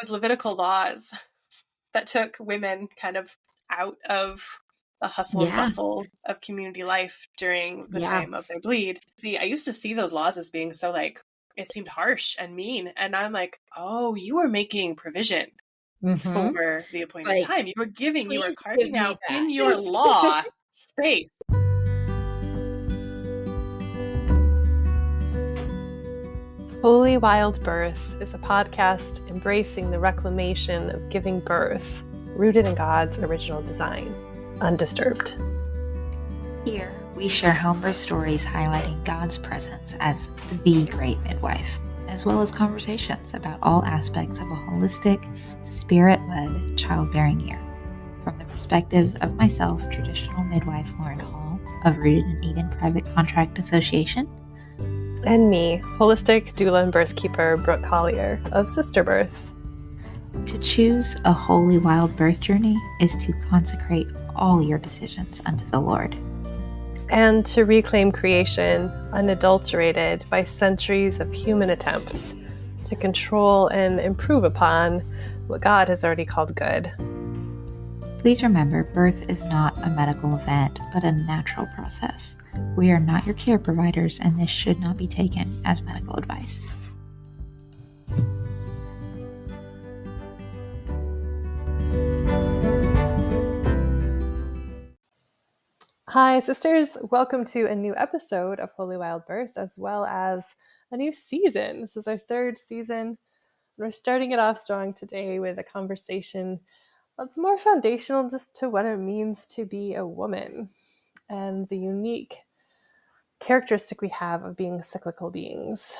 those Levitical laws that took women kind of out of the hustle and bustle of community life during the time of their bleed. See, I used to see those laws as being so like, it seemed harsh and mean. And I'm like, oh, you were making provision for the appointed time. You were carving out in your law space. Holy Wild Birth is a podcast embracing the reclamation of giving birth, rooted in God's original design, undisturbed. Here, we share homebirth stories highlighting God's presence as the great midwife, as well as conversations about all aspects of a holistic, spirit-led childbearing year. From the perspectives of myself, traditional midwife Lauren Hall of Rooted in Eden Private Contract Association, and me, holistic doula and birthkeeper Brooke Collier of Sister Birth. To choose a holy wild birth journey is to consecrate all your decisions unto the Lord. And to reclaim creation unadulterated by centuries of human attempts to control and improve upon what God has already called good. Please remember, birth is not a medical event, but a natural process. We are not your care providers, and this should not be taken as medical advice. Hi, sisters. Welcome to a new episode of Holy Wild Birth, as well as a new season. This is our third season. We're starting it off strong today with a conversation that's more foundational just to what it means to be a woman and the unique characteristic we have of being cyclical beings.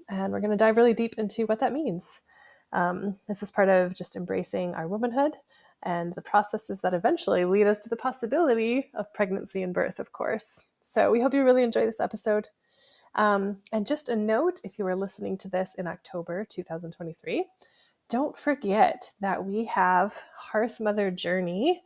And we're going to dive really deep into what that means. This is part of just embracing our womanhood and the processes that eventually lead us to the possibility of pregnancy and birth, of course. So we hope you really enjoy this episode. And just a note, if you are listening to this in October 2023, don't forget that we have Hearthmother Journey,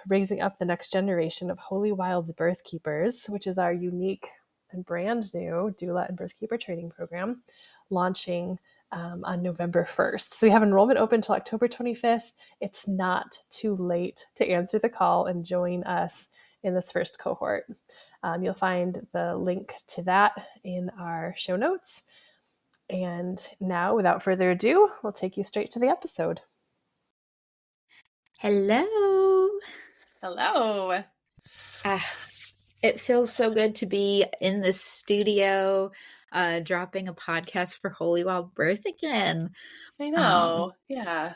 raising up the next generation of Holy Wild Birthkeepers, which is our unique and brand new doula and birthkeeper training program, launching on November 1st. So we have enrollment open till October 25th. It's not too late to answer the call and join us in this first cohort. You'll find the link to that in our show notes. And now, without further ado, we'll take you straight to the episode. Hello. Hello. It feels so good to be in the studio, dropping a podcast for Holy Wild Birth again. I know. Yeah.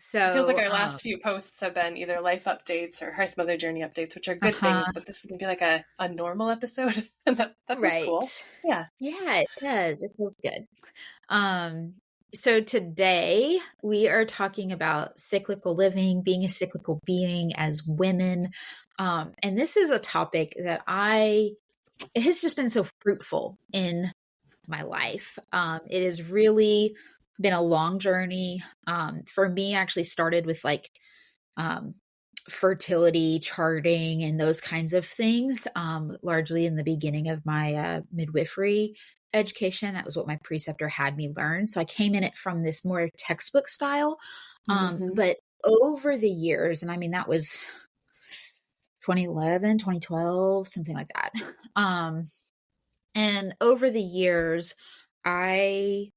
So it feels like our last few posts have been either life updates or Hearthmother Journey updates, which are good things, but this is going to be like a normal episode. that was cool. Yeah. Yeah, it does. It feels good. So today we are talking about cyclical living, being a cyclical being as women. And this is a topic that it has just been so fruitful in my life. It has really been a long journey. For me, actually started with like fertility charting and those kinds of things, largely in the beginning of my midwifery education. That was what my preceptor had me learn. So I came in it from this more textbook style. But over the years, and I mean, that was 2011, 2012, something like that. And over the years, I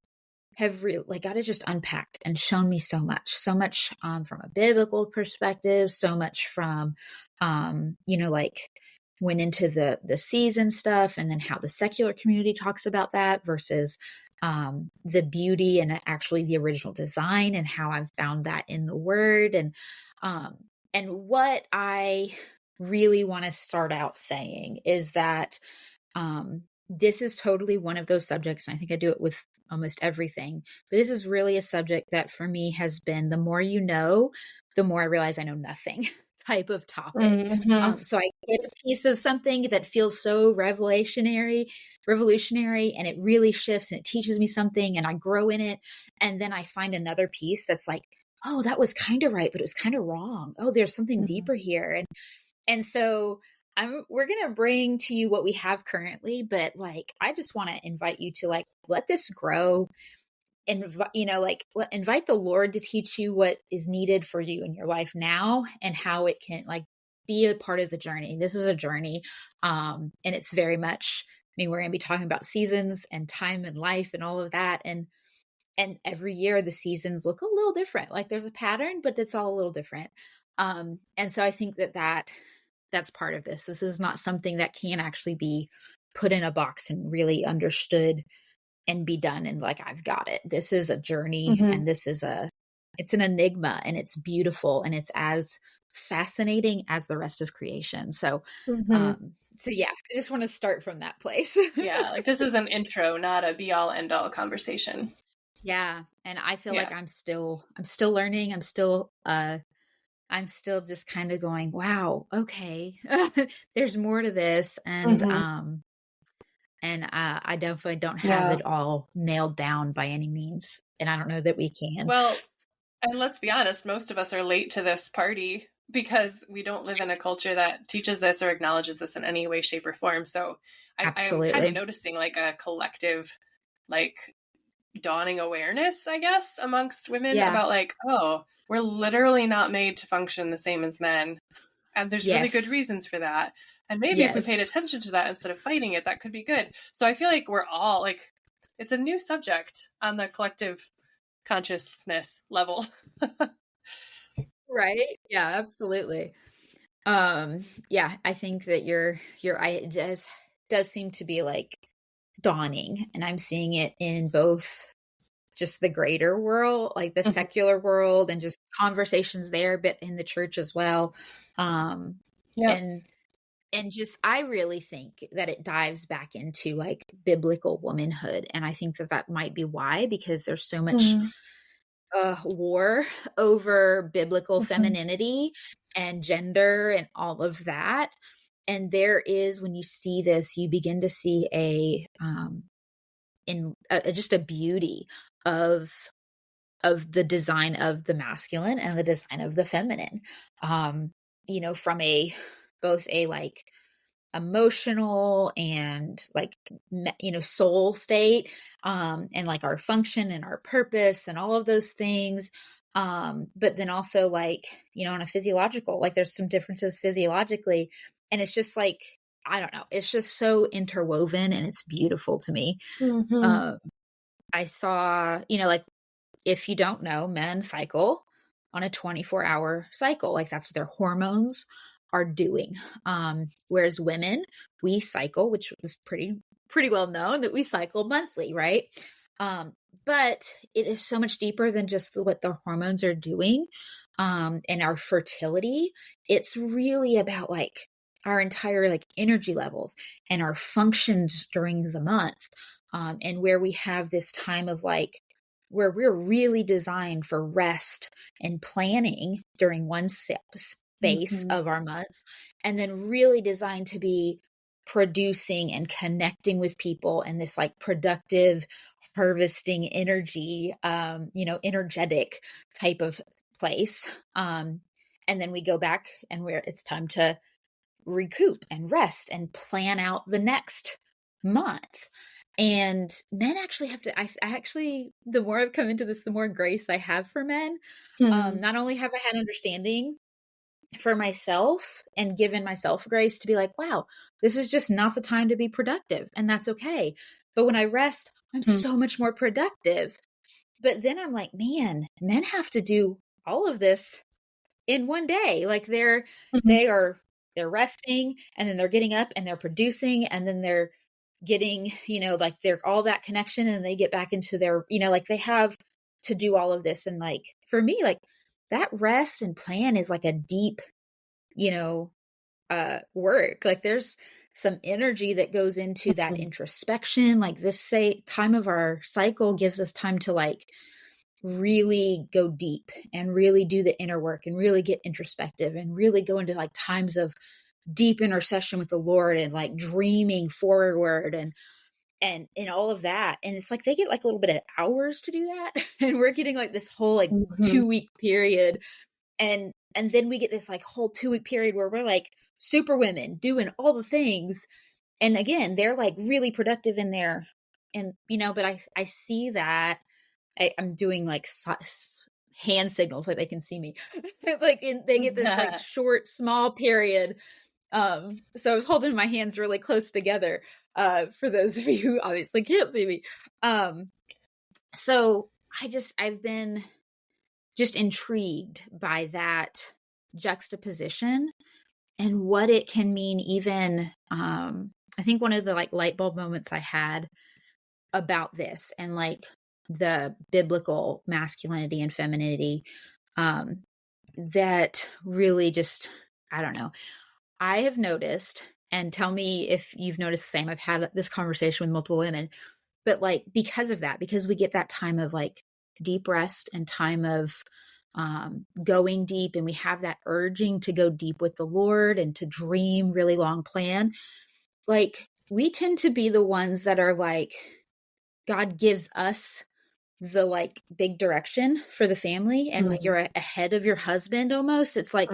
have God has just unpacked and shown me so much from a biblical perspective, so much from, went into the season stuff and then how the secular community talks about that versus the beauty and actually the original design and how I've found that in the word. And what I really want to start out saying is that this is totally one of those subjects, and I think I do it with almost everything, but this is really a subject that for me has been the more you know, the more I realize I know nothing type of topic. So I get a piece of something that feels so revolutionary, and it really shifts and it teaches me something and I grow in it. And then I find another piece that's like, oh, that was kind of right, but it was kind of wrong. Oh, there's something deeper here. And so we're going to bring to you what we have currently, but like, I just want to invite you to like, let this grow, invite the Lord to teach you what is needed for you in your life now and how it can like be a part of the journey. This is a journey. And it's very much, I mean, we're going to be talking about seasons and time and life and all of that. And every year the seasons look a little different. Like there's a pattern, but it's all a little different. And so I think that's part of this. This is not something that can actually be put in a box and really understood and be done. And like, I've got it. This is a journey and it's an enigma and it's beautiful and it's as fascinating as the rest of creation. So, so yeah, I just want to start from that place. Yeah. Like this is an intro, not a be all end all conversation. Yeah. And I feel like I'm still learning. I'm still just kind of going, wow, okay. There's more to this. And, I definitely don't have it all nailed down by any means. And I don't know that we can. Well, and let's be honest, most of us are late to this party because we don't live in a culture that teaches this or acknowledges this in any way, shape, or form. So I'm kind of noticing like a collective, like dawning awareness, I guess, amongst women about like, oh, we're literally not made to function the same as men. And there's really good reasons for that. And maybe if we paid attention to that instead of fighting it, that could be good. So I feel like we're all like, it's a new subject on the collective consciousness level. Right. Yeah, absolutely. Yeah, I think that it does seem to be like dawning, and I'm seeing it in both just the greater world, like the secular world, and just conversations there, but in the church as well. And just, I really think that it dives back into like biblical womanhood. And I think that might be why, because there's so much war over biblical femininity and gender and all of that. And there is, when you see this, you begin to see just a beauty of the design of the masculine and the design of the feminine, from both a like emotional and like, soul state, and like our function and our purpose and all of those things. But then also like, on a physiological, like there's some differences physiologically, and it's just like, I don't know, it's just so interwoven and it's beautiful to me. I saw, like, if you don't know, men cycle on a 24-hour cycle. Like that's what their hormones are doing. Whereas women, we cycle, which is pretty well known that we cycle monthly, right? But it is so much deeper than just what the hormones are doing, and our fertility. It's really about like our entire like energy levels and our functions during the month. And where we have this time of like, where we're really designed for rest and planning during one space of our month, and then really designed to be producing and connecting with people in this like productive harvesting energy, energetic type of place. And then we go back and it's time to recoup and rest and plan out the next month. And men actually have to, I actually, the more I've come into this, the more grace I have for men. Not only have I had understanding for myself and given myself grace to be like, wow, this is just not the time to be productive, and that's okay. But when I rest, I'm so much more productive. But then I'm like, man, men have to do all of this in one day. Like they're resting, and then they're getting up and they're producing, and then they're getting, like they're all that connection, and they get back into their, like they have to do all of this. And like, for me, like that rest and plan is like a deep, work. Like there's some energy that goes into that introspection. Like this time of our cycle gives us time to like really go deep and really do the inner work and really get introspective and really go into like times of deep intercession with the Lord and like dreaming forward and all of that. And it's like they get like a little bit of hours to do that, and we're getting like this whole like 2-week period, and then we get this like whole 2-week period where we're like super women doing all the things, and again they're like really productive in there, and but I see that I'm doing like hand signals like they can see me. Like they get this like short, small period. So I was holding my hands really close together, for those of you who obviously can't see me. So I've been just intrigued by that juxtaposition and what it can mean. Even, I think one of the like light bulb moments I had about this and like the biblical masculinity and femininity, that really just, I don't know. I have noticed, and tell me if you've noticed the same. I've had this conversation with multiple women, but like, because of that, because we get that time of like deep rest and time of going deep, and we have that urging to go deep with the Lord and to dream really long plan. Like, we tend to be the ones that are like, God gives us the like big direction for the family, and like you're ahead of your husband almost. It's like,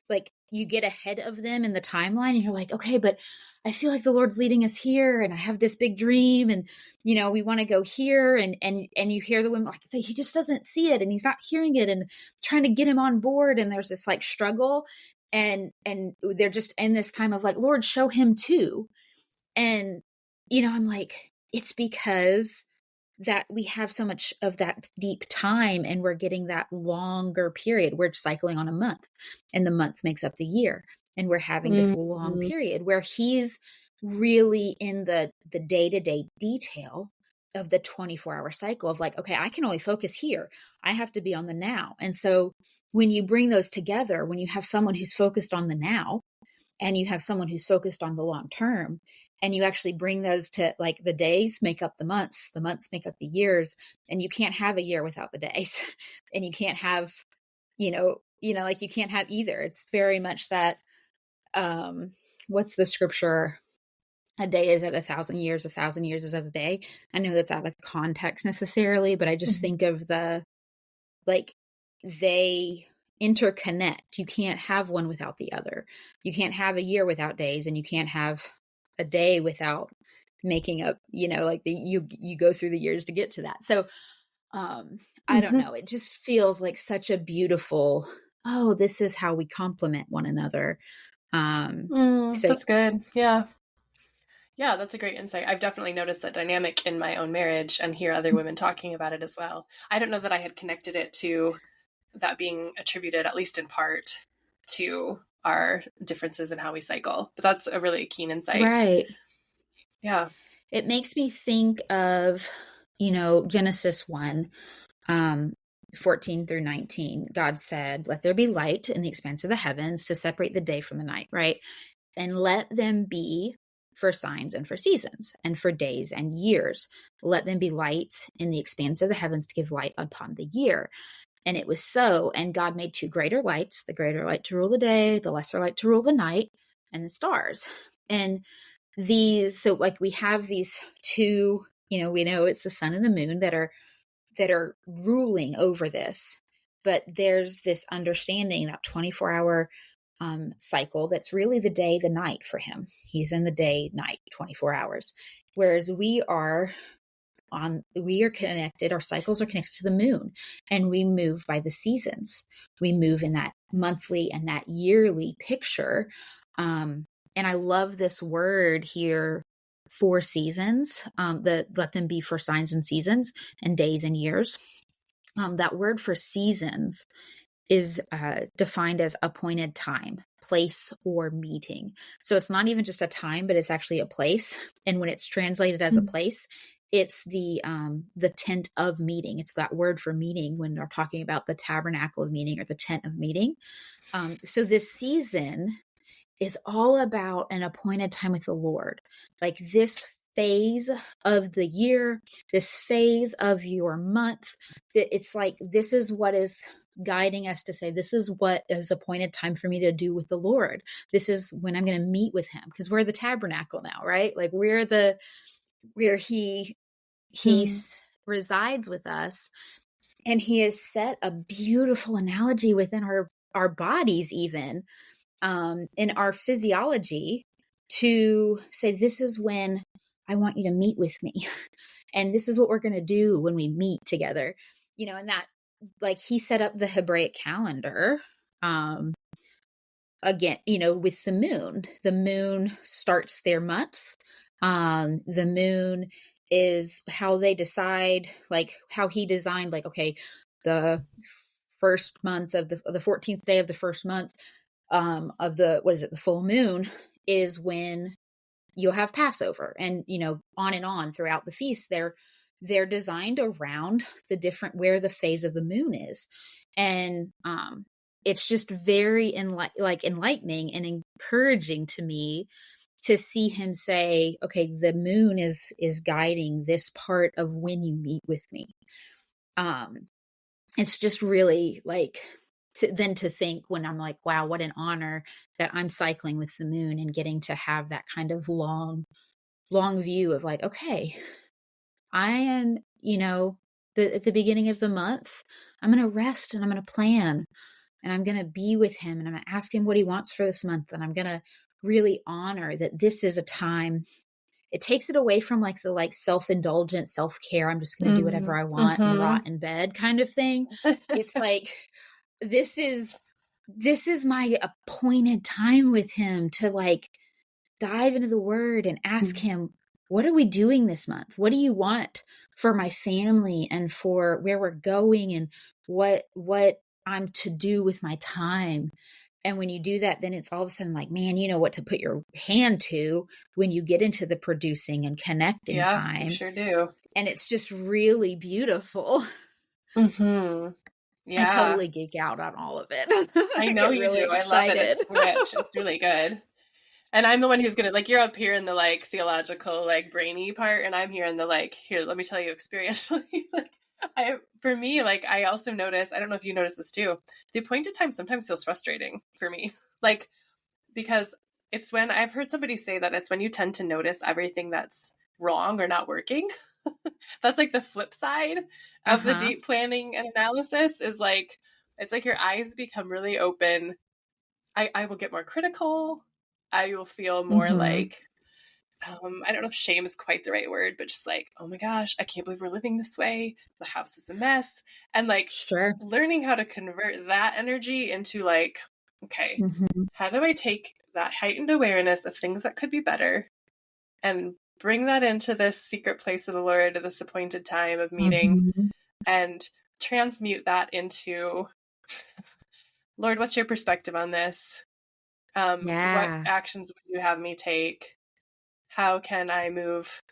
like you get ahead of them in the timeline, and you're like, okay, but I feel like the Lord's leading us here, and I have this big dream, and you know, we want to go here, and you hear the women like, he just doesn't see it, and he's not hearing it, and trying to get him on board, and there's this like struggle, and they're just in this time of like, Lord, show him too. And you know, I'm like, it's because that we have so much of that deep time, and we're getting that longer period. We're cycling on a month, and the month makes up the year. And we're having this long period where he's really in the day-to-day detail of the 24-hour cycle of like, okay, I can only focus here. I have to be on the now. And so when you bring those together, when you have someone who's focused on the now, and you have someone who's focused on the long term, and you actually bring those to like, the days make up the months make up the years, and you can't have a year without the days. And you can't have, you know, like you can't have either. It's very much that, what's the scripture? A day is at 1,000 years, 1,000 years is at a day. I know that's out of context necessarily, but I just think of the, like, they interconnect. You can't have one without the other. You can't have a year without days, and you can't have a day without making up, you know, like you go through the years to get to that. So, I don't know. It just feels like such a beautiful, oh, this is how we complement one another. So that's good. Yeah. Yeah, that's a great insight. I've definitely noticed that dynamic in my own marriage, and hear other women talking about it as well. I don't know that I had connected it to that being attributed, at least in part, to our differences in how we cycle. But that's a really keen insight. Right. Yeah. It makes me think of, you know, Genesis 1, 14 through 19. God said, let there be light in the expanse of the heavens to separate the day from the night, right? And let them be for signs and for seasons and for days and years. Let them be light in the expanse of the heavens to give light upon the year. And it was so. And God made two greater lights, the greater light to rule the day, the lesser light to rule the night, and the stars. And these, so like we have these two, you know, we know it's the sun and the moon that are ruling over this. But there's this understanding, that 24-hour cycle, that's really the day, the night for him. He's in the day, night, 24 hours. Whereas we are connected, our cycles are connected to the moon, and we move by the seasons. We move in that monthly and that yearly picture. And I love this word here, for seasons, let them be for signs and seasons and days and years. That word for seasons is defined as appointed time, place, or meeting. So it's not even just a time, but it's actually a place. And when it's translated as a place, it's the tent of meeting. It's that word for meeting when they're talking about the tabernacle of meeting or the tent of meeting. So this season is all about an appointed time with the Lord. Like this phase of the year, this phase of your month, it's like, this is what is guiding us to say, this is what is appointed time for me to do with the Lord. This is when I'm going to meet with him, because we're the tabernacle now, right? Like where he resides with us. And he has set a beautiful analogy within our bodies, even in our physiology, to say, this is when I want you to meet with me. And this is what we're going to do when we meet together, and that, like, he set up the Hebraic calendar, again, with the moon starts their month. The moon is how they decide, like how he designed, like, okay, the first month of the 14th day of the first month, of the, what is it? The full moon is when you'll have Passover, and, on and on throughout the feast. They're designed around the different, where the phase of the moon is. And, it's just very enlightening and encouraging to me to see him say, okay, the moon is guiding this part of when you meet with me. It's just really like, to think, when I'm like, wow, what an honor that I'm cycling with the moon and getting to have that kind of long view of, like, okay, I am, at the beginning of the month, I'm going to rest and I'm going to plan, and I'm going to be with him, and I'm going to ask him what he wants for this month. And I'm going to really honor that this is a time. It takes it away from like the self-indulgent self-care. I'm just going to do whatever I want and rot in bed kind of thing. It's like, this is my appointed time with him to like dive into the word and ask him, what are we doing this month? What do you want for my family and for where we're going, and what I'm to do with my time? And when you do that, then it's all of a sudden like, man, you know what to put your hand to when you get into the producing and connecting time. You sure do. And it's just really beautiful. Yeah. I totally geek out on all of it. I know you really do. Excited. I love it. It's rich. It's really good. And I'm the one who's gonna, like, you're up here in the like theological, like brainy part, and I'm here in the like, here, let me tell you experientially. For me, I also notice, I don't know if you notice this too, the appointed time sometimes feels frustrating for me. Like, because it's when, I've heard somebody say that it's when you tend to notice everything that's wrong or not working. That's like the flip side of the deep planning and analysis, is like, it's like your eyes become really open. I will get more critical. I will feel more like, I don't know if shame is quite the right word, but just like, oh my gosh, I can't believe we're living this way. The house is a mess. And like, learning how to convert that energy into like, okay, how do I take that heightened awareness of things that could be better and bring that into this secret place of the Lord, this appointed time of meeting, and transmute that into, Lord, what's your perspective on this? What actions would you have me take? How can I move,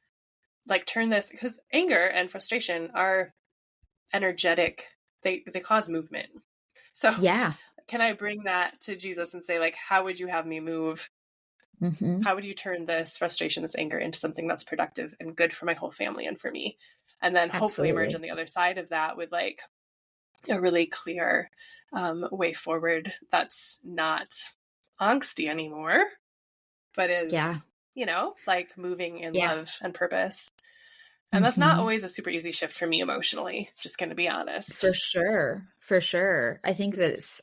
like, turn this, because anger and frustration are energetic. They cause movement. So can I bring that to Jesus and say, like, how would you have me move? How would you turn this frustration, this anger, into something that's productive and good for my whole family and for me? And then hopefully emerge on the other side of that with like a really clear way forward that's not angsty anymore, but is, like moving in love and purpose. And that's not always a super easy shift for me emotionally, just going to be honest. For sure. I think that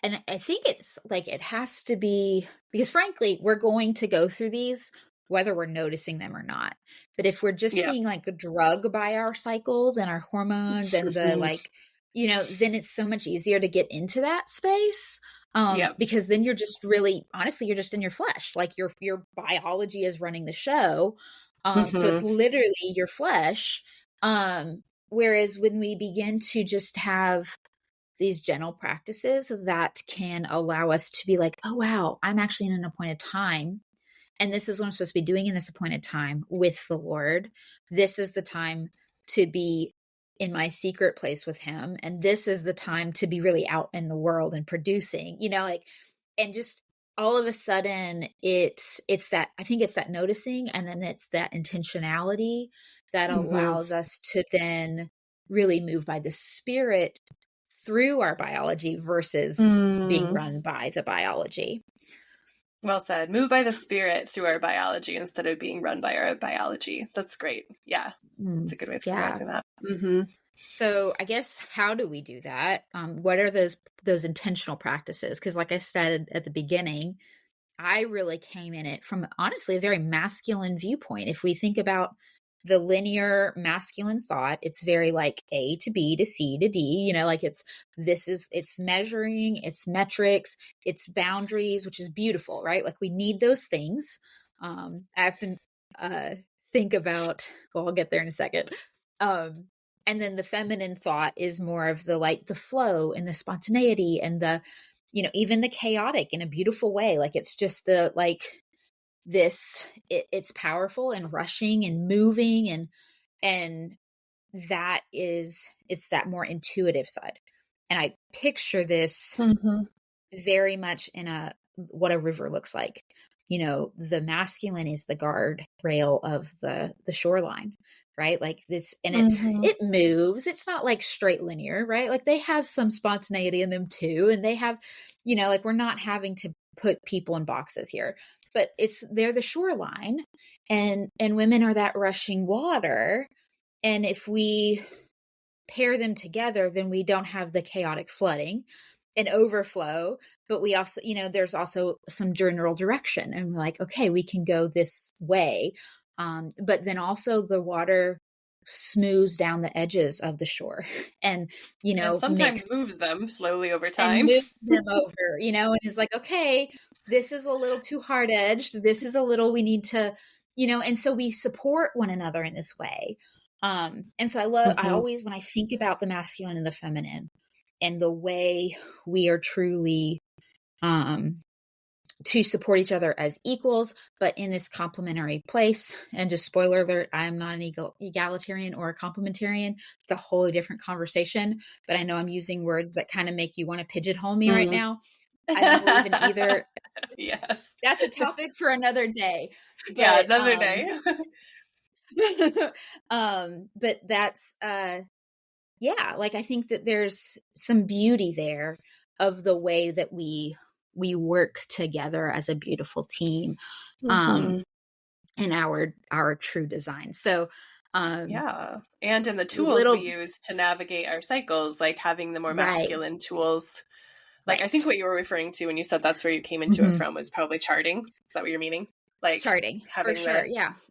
and I think it's like, it has to be, because frankly, we're going to go through these whether we're noticing them or not. But if we're just being like drugged by our cycles and our hormones and the like, then it's so much easier to get into that space. Because then you're just really, honestly, you're just in your flesh. Like your biology is running the show. So it's literally your flesh. Whereas when we begin to just have these gentle practices that can allow us to be like, oh, wow, I'm actually in an appointed time. And this is what I'm supposed to be doing in this appointed time with the Lord. This is the time to be in my secret place with him. And this is the time to be really out in the world and producing, and just all of a sudden it's that, I think it's that noticing, and then it's that intentionality that allows us to then really move by the Spirit through our biology versus being run by the biology. Well said. Move by the Spirit through our biology instead of being run by our biology. That's great. Yeah. That's a good way of summarizing that. So I guess, how do we do that? What are those intentional practices? Because like I said at the beginning, I really came in it from honestly a very masculine viewpoint. If we think about the linear masculine thought, it's very like A to B to C to D, you know, like it's measuring, it's metrics, it's boundaries, which is beautiful, right? Like we need those things. I have to think about, well, I'll get there in a second. And then the feminine thought is more of the like the flow and the spontaneity and the, you know, even the chaotic in a beautiful way. Like it's just the like this, it's powerful and rushing and moving and that is, it's that more intuitive side. And I picture this very much in what a river looks like. You know, the masculine is the guard rail of the shoreline, right? Like this, and it moves. It's not like straight linear, right? Like they have some spontaneity in them too. And they have, you know, like we're not having to put people in boxes here, but they're the shoreline and women are that rushing water. And if we pair them together, then we don't have the chaotic flooding and overflow, but we also, you know, there's also some general direction and we're like, okay, we can go this way. But then also the water smooths down the edges of the shore and, you know, and sometimes moves them slowly over time. And moves them over, you know, and is like, okay, this is a little too hard edged. This is a little, we need to, you know, and so we support one another in this way. And so I always, when I think about the masculine and the feminine and the way we are truly, to support each other as equals, but in this complementary place. And just spoiler alert, I am not an egalitarian or a complementarian. It's a wholly different conversation, but I know I'm using words that kind of make you want to pigeonhole me right now. I don't believe in either. Yes. That's a topic for another day. But, yeah, another day. But that's, yeah, like I think that there's some beauty there of the way that we work together as a beautiful team, in our true design. So, yeah. And in the tools we use to navigate our cycles, like having the more masculine tools. Like, I think what you were referring to when you said that's where you came into it from was probably charting. Is that what you're meaning? Like charting, for sure.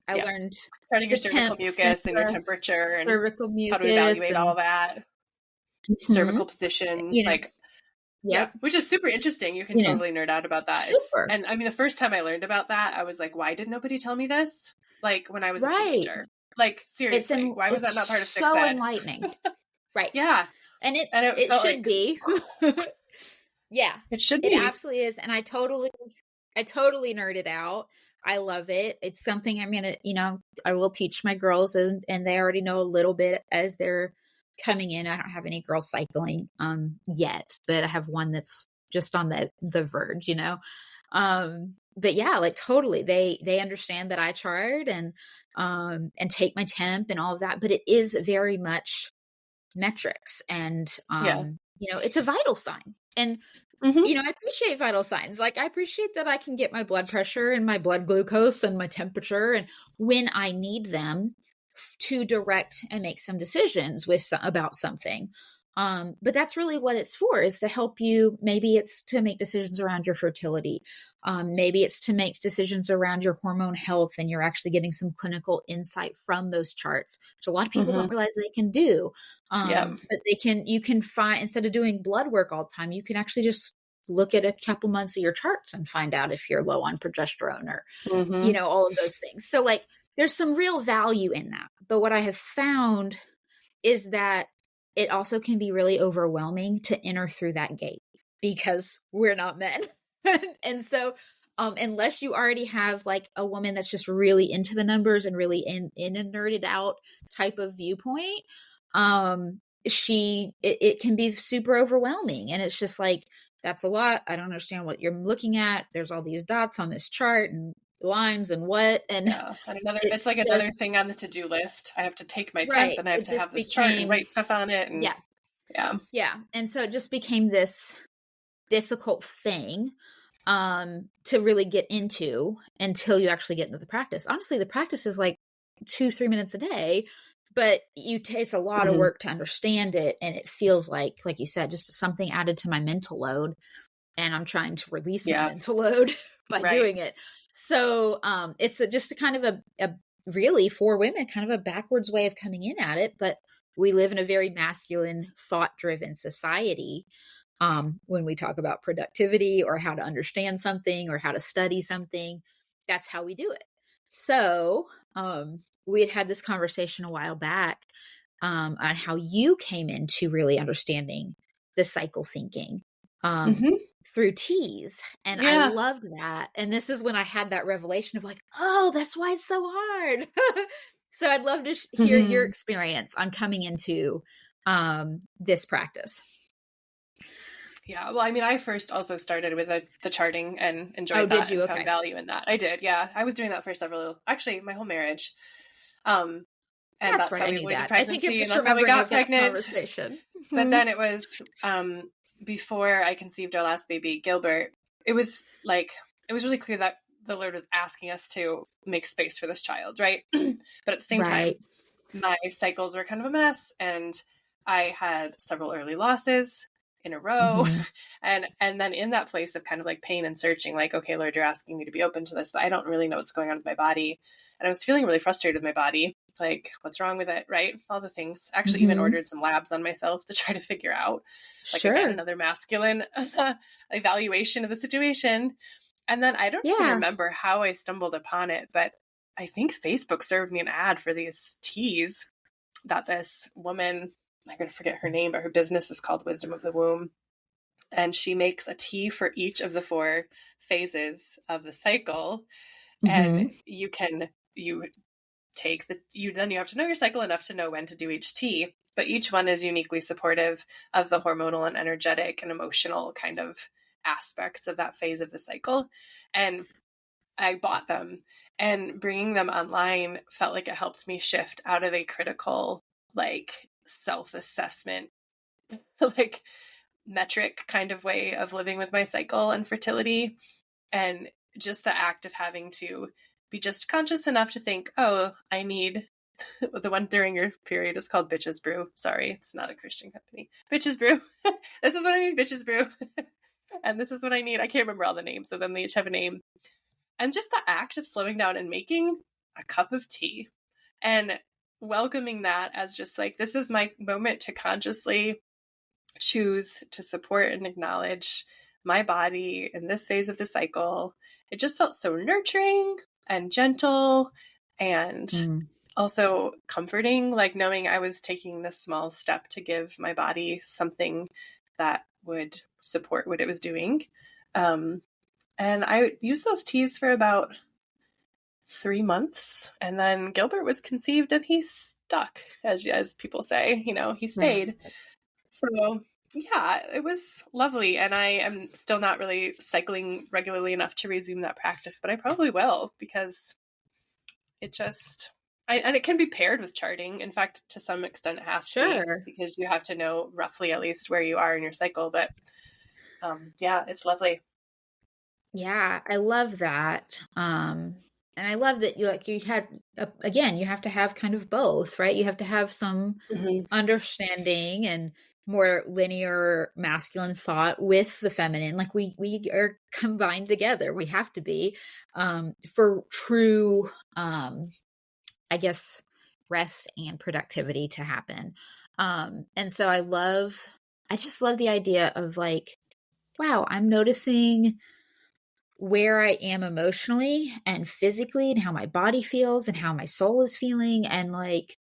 I learned charting your cervical mucus and your temperature and cervical mucus, how to evaluate all that. Cervical position, you know, like, yeah, which is super interesting. You can totally nerd out about that. And I mean, the first time I learned about that, I was like, why did nobody tell me this? Like when I was a teenager. Like, seriously, why was that not part of sex ed? So enlightening. Right. Yeah. And it should be. Yeah. It should be. It absolutely is. And I totally nerded out. I love it. It's something I'm going to, you know, I will teach my girls and they already know a little bit as they're coming in. I don't have any girls cycling yet, but I have one that's just on the verge, you know. But yeah, like totally they understand that I chart and take my temp and all of that, but it is very much metrics and you know, it's a vital sign. And you know, I appreciate vital signs. Like I appreciate that I can get my blood pressure and my blood glucose and my temperature and when I need them to direct and make some decisions about something. But that's really what it's for, is to help you. Maybe it's to make decisions around your fertility. Maybe it's to make decisions around your hormone health and you're actually getting some clinical insight from those charts, which a lot of people don't realize they can do. But you can find, instead of doing blood work all the time, you can actually just look at a couple months of your charts and find out if you're low on progesterone or, you know, all of those things. So like, there's some real value in that. But what I have found is that it also can be really overwhelming to enter through that gate because we're not men. And so unless you already have like a woman that's just really into the numbers and really in a nerded out type of viewpoint, it can be super overwhelming. And it's just like, that's a lot. I don't understand what you're looking at. There's all these dots on this chart and lines and what, and it's like another thing on the to-do list. I have to take my temp and I have to have this chart and write stuff on it. And yeah. And so it just became this difficult thing to really get into until you actually get into the practice. Honestly, the practice is like 2-3 minutes a day, but it's a lot of work to understand it. And it feels like you said, just something added to my mental load. And I'm trying to release my mental load by doing it. So it's just a kind of a really, for women, kind of a backwards way of coming in at it. But we live in a very masculine, thought-driven society. When we talk about productivity or how to understand something or how to study something, that's how we do it. So we had this conversation a while back on how you came into really understanding the cycle syncing through teas. And I loved that. And this is when I had that revelation of like, oh, that's why it's so hard. So I'd love to hear your experience on coming into this practice. Yeah. Well, I mean, I first also started with the charting and enjoyed that and found value in that. I did. Yeah. I was doing that for actually my whole marriage. And that's right, how we avoided pregnancy. I think that's how we got pregnant. But then it was before I conceived our last baby, Gilbert. It was really clear that the Lord was asking us to make space for this child, right? But at the same time, my cycles were kind of a mess, and I had several early losses in a row. And then in that place of kind of like pain and searching, like, okay, Lord, you're asking me to be open to this, but I don't really know what's going on with my body. And I was feeling really frustrated with my body. Like, what's wrong with it? Right. All the things. Actually even ordered some labs on myself to try to figure out, like, again, another masculine evaluation of the situation. And then I don't even remember how I stumbled upon it, but I think Facebook served me an ad for these teas that this woman, I'm going to forget her name, but her business is called Wisdom of the Womb. And she makes a tea for each of the 4 phases of the cycle. And you take then you have to know your cycle enough to know when to do each tea, but each one is uniquely supportive of the hormonal and energetic and emotional kind of aspects of that phase of the cycle. And I bought them, and bringing them online felt like it helped me shift out of a critical, like, self-assessment, like, metric kind of way of living with my cycle and fertility. And just the act of having to be just conscious enough to think, oh, I need the one during your period is called Bitches Brew. Sorry, it's not a Christian company. Bitches Brew. This is what I need, Bitches Brew. And this is what I need. I can't remember all the names, so then they each have a name. And just the act of slowing down and making a cup of tea and welcoming that as just like, this is my moment to consciously choose to support and acknowledge my body in this phase of the cycle. It just felt so nurturing and gentle and also comforting, like knowing I was taking this small step to give my body something that would support what it was doing. And I used those teas for about 3 months, and then Gilbert was conceived and he stuck, as people say, he stayed. So yeah, it was lovely. And I am still not really cycling regularly enough to resume that practice, but I probably will, because it just, and it can be paired with charting. In fact, to some extent it has to be, because you have to know roughly at least where you are in your cycle. But yeah, it's lovely. Yeah, I love that. And I love that you had, again, you have to have kind of both, right? You have to have some understanding and more linear masculine thought with the feminine. Like we are combined together. We have to be, for true, I guess, rest and productivity to happen. And so I just love the idea of like, wow, I'm noticing where I am emotionally and physically and how my body feels and how my soul is feeling. And like,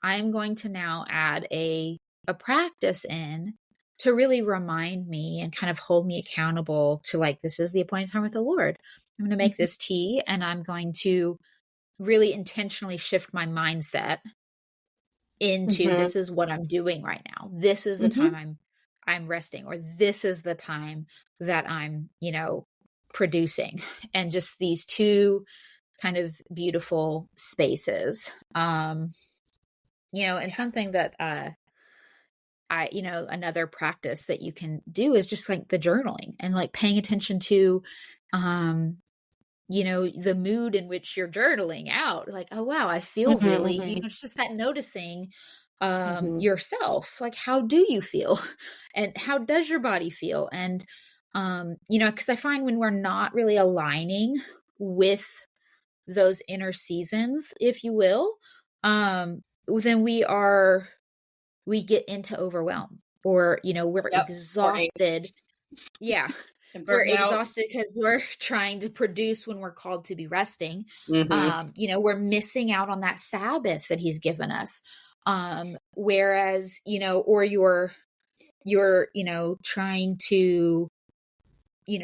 I'm going to now add a practice in to really remind me and kind of hold me accountable to like, this is the appointed time with the Lord. I'm going to make this tea, and I'm going to really intentionally shift my mindset into this is what I'm doing right now. This is the time I'm resting, or this is the time that I'm, producing. And just these two kind of beautiful spaces. And something that another practice that you can do is just like the journaling and like paying attention to the mood in which you're journaling out. Like, oh wow, I feel really, it's just that noticing yourself. Like, how do you feel? And how does your body feel? And Because I find when we're not really aligning with those inner seasons, if you will, then we get into overwhelm, or, we're exhausted. Yeah. And We're burnout. exhausted because we're trying to produce when we're called to be resting. Mm-hmm. We're missing out on that Sabbath that he's given us. Whereas, or you're, trying to,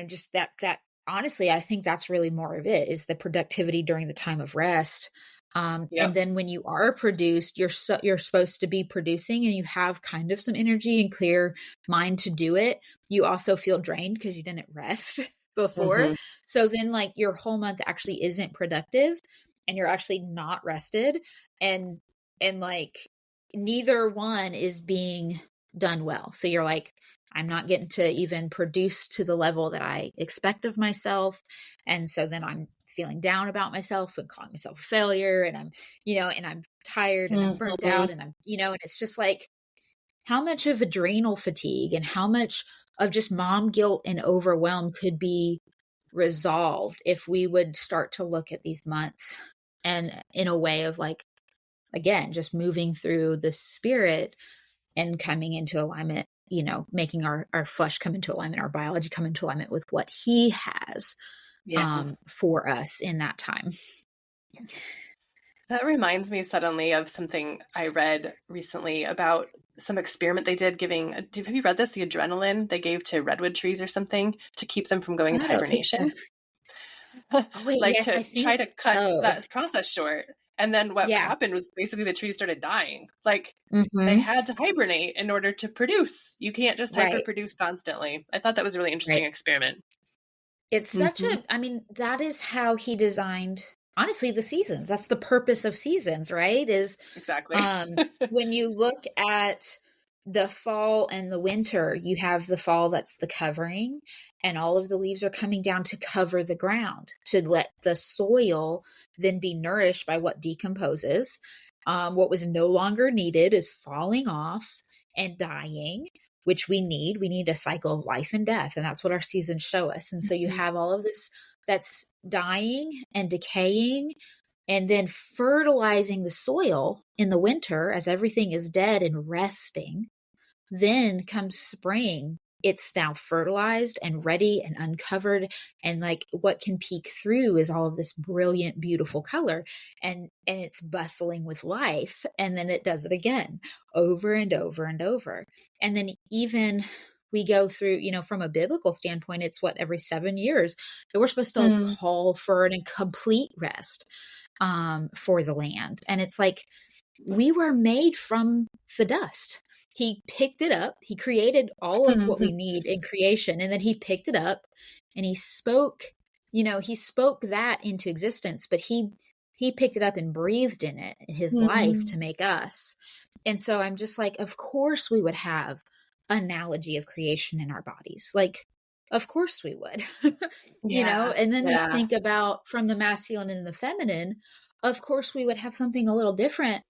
just that honestly, I think that's really more of it, is the productivity during the time of rest. And then when you are produced, you're supposed to be producing, and you have kind of some energy and clear mind to do it. You also feel drained because you didn't rest before. Mm-hmm. So then like your whole month actually isn't productive, and you're actually not rested, and like neither one is being done well. So you're like, I'm not getting to even produce to the level that I expect of myself. And so then I'm feeling down about myself and calling myself a failure. And I'm tired and I'm burnt out, and and it's just like, how much of adrenal fatigue and how much of just mom guilt and overwhelm could be resolved if we would start to look at these months and in a way of like, again, just moving through the spirit and coming into alignment, making our flesh come into alignment, our biology come into alignment with what he has for us in that time. That reminds me suddenly of something I read recently about some experiment they did have you read this? The adrenaline they gave to redwood trees or something to keep them from going into hibernation. Oh, wait, like yes, to I think try to cut so. that process short. And then what happened was basically the trees started dying. Like they had to hibernate in order to produce. You can't just hyper-produce constantly. I thought that was a really interesting experiment. It's such that is how he designed, honestly, the seasons. That's the purpose of seasons, right? Is exactly. When you look at the fall and the winter, you have the fall that's the covering, and all of the leaves are coming down to cover the ground, to let the soil then be nourished by what decomposes. What was no longer needed is falling off and dying, which we need. We need a cycle of life and death, and that's what our seasons show us. And so you have all of this that's dying and decaying, and then fertilizing the soil in the winter as everything is dead and resting. Then comes spring, it's now fertilized and ready and uncovered, and like what can peek through is all of this brilliant, beautiful color, and it's bustling with life. And then it does it again over and over and over. And then even we go through, from a biblical standpoint, it's every 7 years that we're supposed to call for an complete rest for the land. And it's like, we were made from the dust. He picked it up. He created all of what we need in creation. And then he picked it up and he spoke that into existence, but he picked it up and breathed in it, his life, to make us. And so I'm just like, of course we would have analogy of creation in our bodies. Like, of course we would, and then we think about from the masculine and the feminine, of course we would have something a little different.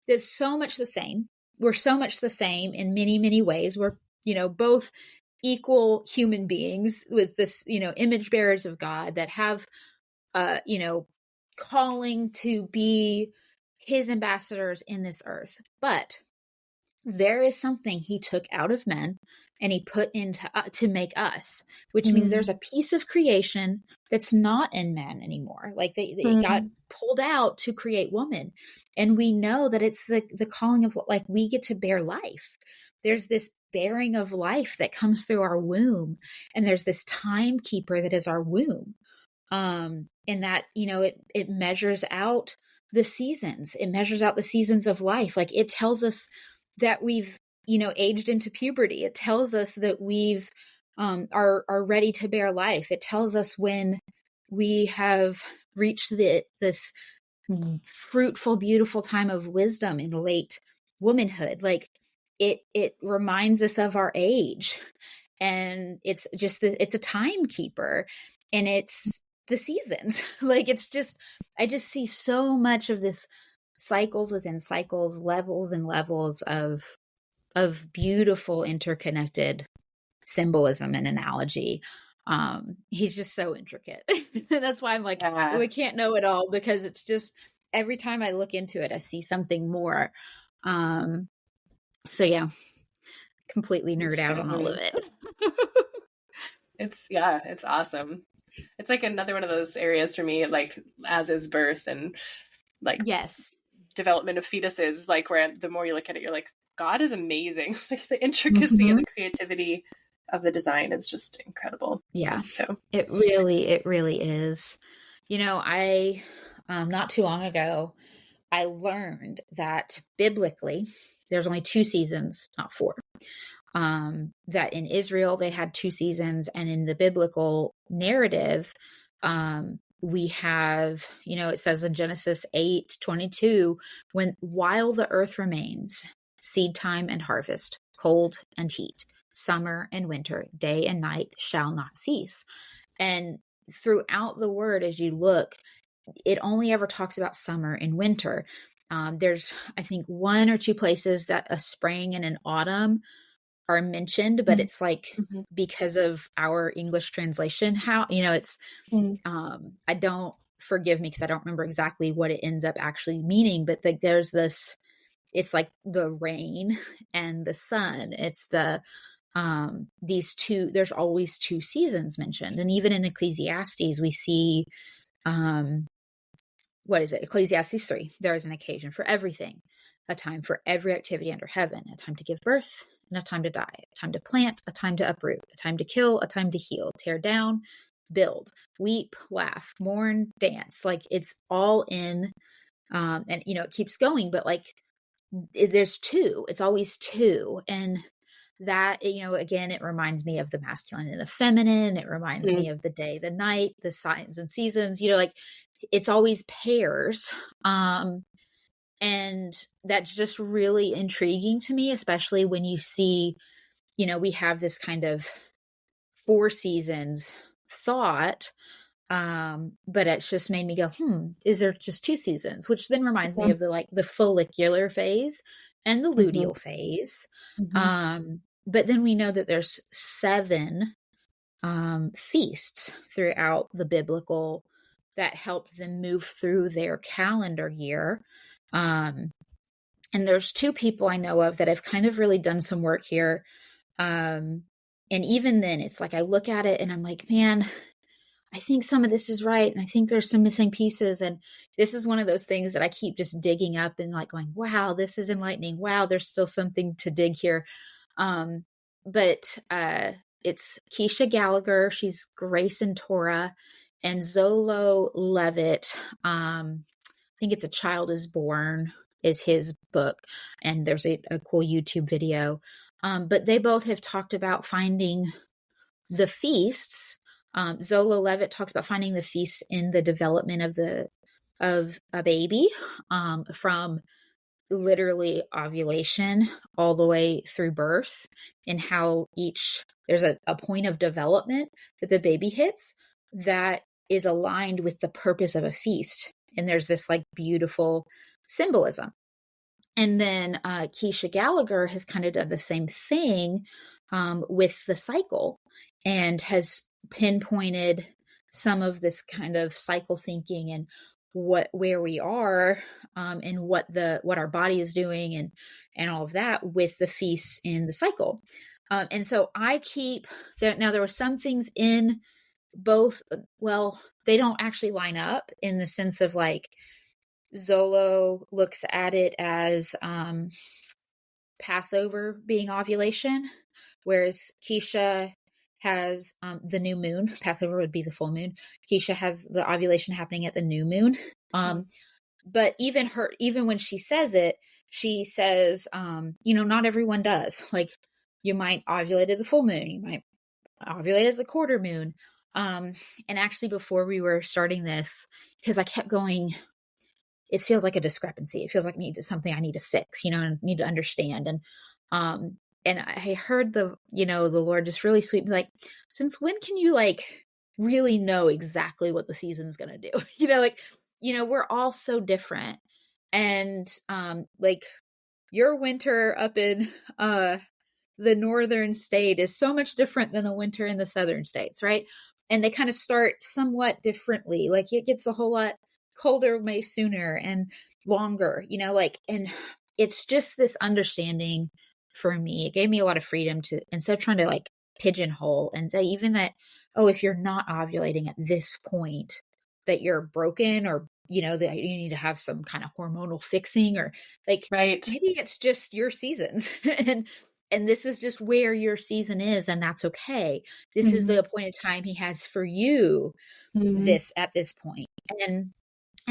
That's so much the same. We're so much the same in many, many ways. We're, both equal human beings with this, image bearers of God that have, calling to be his ambassadors in this earth. But there is something he took out of men and he put into to make us, which means there's a piece of creation that's not in men anymore. Like they got pulled out to create woman. And we know that it's the calling of, like, we get to bear life. There's this bearing of life that comes through our womb. And there's this timekeeper that is our womb. And that, it measures out the seasons. It measures out the seasons of life. Like, it tells us that we've, aged into puberty. It tells us that we've are ready to bear life. It tells us when we have reached this fruitful, beautiful time of wisdom in late womanhood. Like, it reminds us of our age, and it's just it's a timekeeper, and it's the seasons. Like, I just see so much of this cycles within cycles, levels and levels of beautiful interconnected symbolism and analogy. He's just so intricate. That's why I'm like, we can't know it all, because it's just every time I look into it, I see something more. So yeah, completely nerd out on all of it. It's awesome. It's like another one of those areas for me, like as is birth and like development of fetuses, like where the more you look at it, you're like, God is amazing. Like the intricacy and the creativity of the design is just incredible. Yeah. So it really is. You know, I, not too long ago, I learned that biblically there's only 2 seasons, not 4. That in Israel they had 2 seasons, and in the biblical narrative, we have, you know, it says in Genesis 8:22, while the earth remains, seed time and harvest, cold and heat, summer and winter, day and night shall not cease. And throughout the word, as you look, it only ever talks about summer and winter. There's, I think, 1 or 2 places that a spring and an autumn are mentioned, but it's like, because of our English translation, how, you know, it's, I don't, forgive me because I don't remember exactly what it ends up actually meaning, but like there's this, it's like the rain and the sun. It's the, these 2, there's always 2 seasons mentioned. And even in Ecclesiastes, we see, what is it? Ecclesiastes 3, there is an occasion for everything, a time for every activity under heaven, a time to give birth and a time to die, a time to plant, a time to uproot, a time to kill, a time to heal, tear down, build, weep, laugh, mourn, dance. Like it's all in, and you know, it keeps going, but like there's 2, it's always 2. And that, you know, again, it reminds me of the masculine and the feminine. It reminds me of the day, the night, the signs and seasons, you know, like it's always pairs. And that's just really intriguing to me, especially when you see, you know, we have this kind of 4 seasons thought, but it's just made me go, is there just 2 seasons? Which then reminds me of the, like the follicular phase and the luteal phase. But then we know that there's 7 feasts throughout the biblical that help them move through their calendar year. And there's 2 people I know of that have kind of really done some work here. And even then it's like, I look at it and I'm like, man, I think some of this is right. And I think there's some missing pieces. And this is one of those things that I keep just digging up and like going, wow, this is enlightening. Wow, there's still something to dig here. But it's Keisha Gallagher. She's Grace and Torah, and Zolo Levitt. I think it's A Child is Born is his book. And there's a cool YouTube video. But they both have talked about finding the feasts. Zolo Levitt talks about finding the feast in the development of a baby, from literally ovulation all the way through birth, and how there's a point of development that the baby hits that is aligned with the purpose of a feast. And there's this like beautiful symbolism. And then Keisha Gallagher has kind of done the same thing with the cycle, and has pinpointed some of this kind of cycle syncing and where we are, and what our body is doing, and all of that with the feasts in the cycle. And so I keep there. Now there were some things in both. Well, they don't actually line up in the sense of like, Zolo looks at it as Passover being ovulation, whereas Keisha has the new moon. Passover would be the full moon. Keisha has the ovulation happening at the new moon. But even when she says it, she says, you know, not everyone does. Like, you might ovulate at the full moon, you might ovulate at the quarter moon. And actually, before we were starting this, because I kept going, it feels like a discrepancy. It feels like something I need to fix, you know, and need to understand. And I heard the Lord just really sweet me, like, since when can you like really know exactly what the season's going to do? You know, like, you know, we're all so different. And like your winter up in the northern state is so much different than the winter in the southern states, right? And they kind of start somewhat differently. Like it gets a whole lot colder way sooner and longer, like, and it's just this understanding for me. It gave me a lot of freedom to, instead of trying to like pigeonhole and say even that, oh, if you're not ovulating at this point, that you're broken, or, that you need to have some kind of hormonal fixing, or like, right. maybe it's just your seasons and this is just where your season is. And that's okay. This is the appointed time he has for you, this at this point. And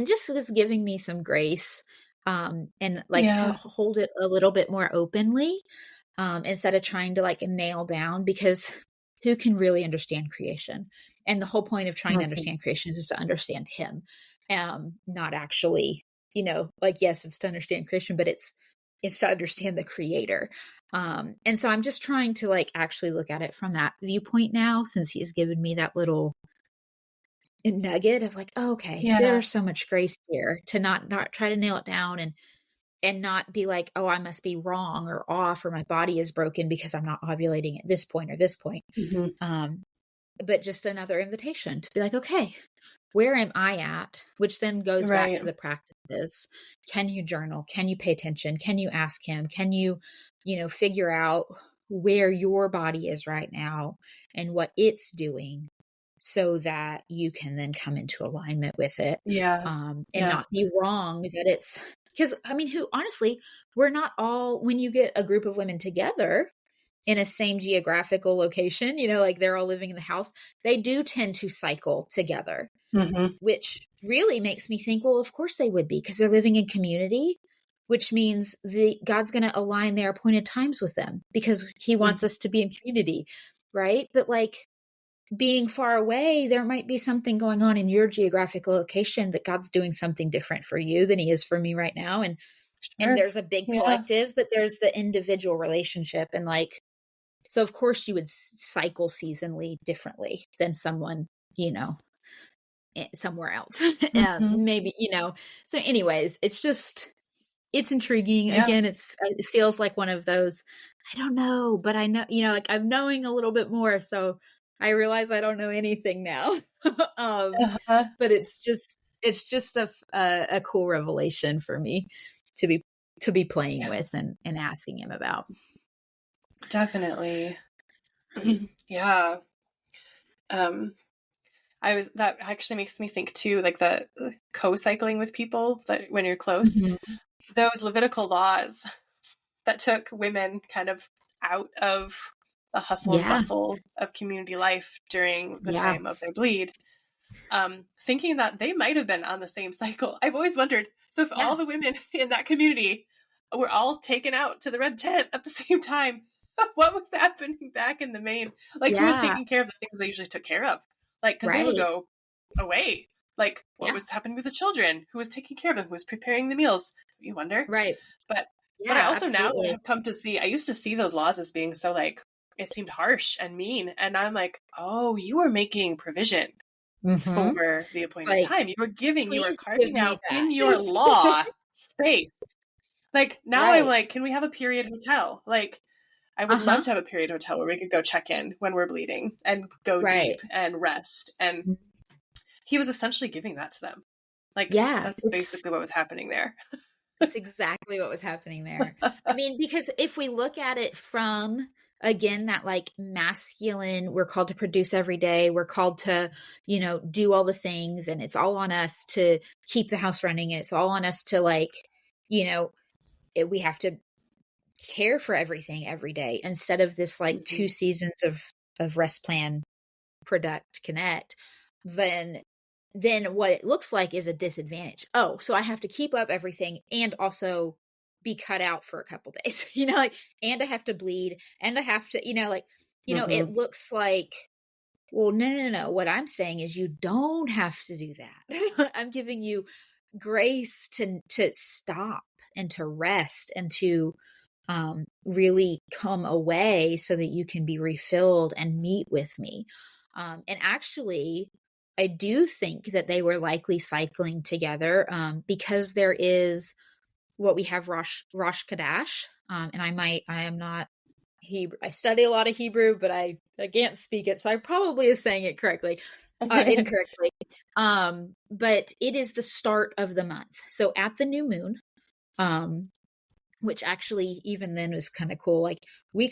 just this giving me some grace, and like to hold it a little bit more openly, instead of trying to like nail down, because who can really understand creation? And the whole point of trying to understand creation is to understand him, not actually, like, yes, it's to understand creation, but it's to understand the creator. And so I'm just trying to like actually look at it from that viewpoint now, since he's given me that little nugget of like, oh, okay, there's so much grace here to not try to nail it down, and not be like, oh, I must be wrong or off, or my body is broken because I'm not ovulating at this point or this point. But just another invitation to be like, okay, where am I at? Which then goes back to the practices. Can you journal? Can you pay attention? Can you ask him? Can you, figure out where your body is right now and what it's doing, so that you can then come into alignment with it. And not be wrong that it's, because honestly, we're not all, when you get a group of women together in a same geographical location, like they're all living in the house, they do tend to cycle together, which really makes me think, well, of course they would be, because they're living in community, which means God's going to align their appointed times with them, because he wants us to be in community. Right. But like, being far away, there might be something going on in your geographic location that God's doing something different for you than he is for me right now. And there's a big collective, but there's the individual relationship. And like, so of course you would cycle seasonally differently than someone, somewhere else. Maybe, so anyways, it's intriguing. Again, it feels like one of those, I don't know, but I know, like I'm knowing a little bit more. So I realize I don't know anything now. But it's just a cool revelation for me to be playing with and asking him about. Definitely. That actually makes me think too, like the co-cycling with people, that when you're close, those Levitical laws that took women kind of out of the hustle and bustle of community life during the time of their bleed, thinking that they might have been on the same cycle. I've always wondered, so if all the women in that community were all taken out to the red tent at the same time, what was happening back in the main? Like, who was taking care of the things they usually took care of? Like, because they would go away. Like, what was happening with the children? Who was taking care of them? Who was preparing the meals? You wonder. Right. But I also now have come to see, I used to see those laws as being so like, it seemed harsh and mean. And I'm like, oh, you were making provision for the appointed time. You were carving out in your law space. Like, now I'm like, can we have a period hotel? Like, I would love to have a period hotel where we could go check in when we're bleeding and go deep and rest. And he was essentially giving that to them. Like, that's basically what was happening there. That's exactly what was happening there. Because if we look at it from, again, that like masculine, we're called to produce every day. We're called to, do all the things, and it's all on us to keep the house running. And it's all on us to like, we have to care for everything every day, instead of this like 2 seasons of rest, plan, product, connect. Then what it looks like is a disadvantage. Oh, so I have to keep up everything and also be cut out for a couple days, and I have to bleed, and I have to, it looks like, well, no. What I'm saying is you don't have to do that. I'm giving you grace to stop and to rest and to really come away so that you can be refilled and meet with me. And actually, I do think that they were likely cycling together, because there is what we have Rosh Kadash, and I am not Hebrew. I study a lot of Hebrew, but I can't speak it, so I probably is saying it correctly, incorrectly. But it is the start of the month. So at the new moon, which actually even then was kind of cool. Like we